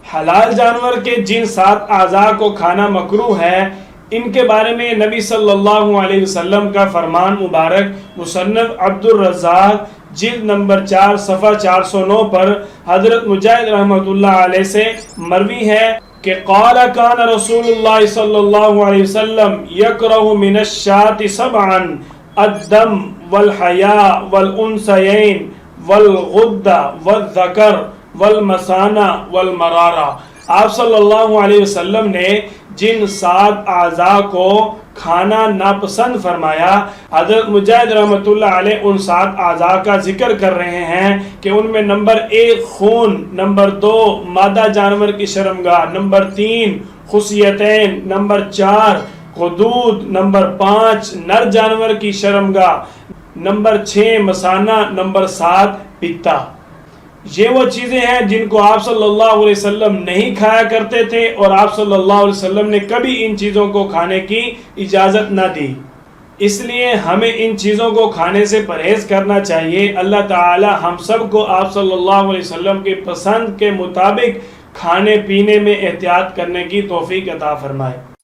حلال جانور کے جن 7 اعضاء کو کھانا مکروہ ہے ان کے بارے میں نبی صلی اللہ علیہ وسلم کا فرمان مبارک مصنف عبد الرزاق جلد نمبر 4 صفحہ 409 پر حضرت مجاہد رحمۃ اللہ علیہ سے مروی ہے کہ قال کان رسول اللہ صلی اللہ علیہ وسلم یکرہ من الشاة 7 الدم والحیاء والانثیین والغدہ والذکر والمثانہ والمرارہ۔ آپ صلی اللہ علیہ وسلم نے جن 7 اعضاء کو کھانا ناپسند فرمایا، حضرت مجاہد رحمۃ اللہ علیہ ان 7 اعضاء کا ذکر کر رہے ہیں کہ ان میں نمبر 1 خون، نمبر 2 مادہ جانور کی شرمگاہ، نمبر 3 خصیتین، نمبر 4 غدود، نمبر 5 نر جانور کی شرمگاہ، نمبر 6 مثانہ، نمبر 7 پتا۔ یہ وہ چیزیں ہیں جن کو آپ صلی اللہ علیہ وسلم نہیں کھایا کرتے تھے اور آپ صلی اللہ علیہ وسلم نے کبھی ان چیزوں کو کھانے کی اجازت نہ دی، اس لیے ہمیں ان چیزوں کو کھانے سے پرہیز کرنا چاہیے۔ اللہ تعالی ہم سب کو آپ صلی اللہ علیہ وسلم کے پسند کے مطابق کھانے پینے میں احتیاط کرنے کی توفیق عطا فرمائے۔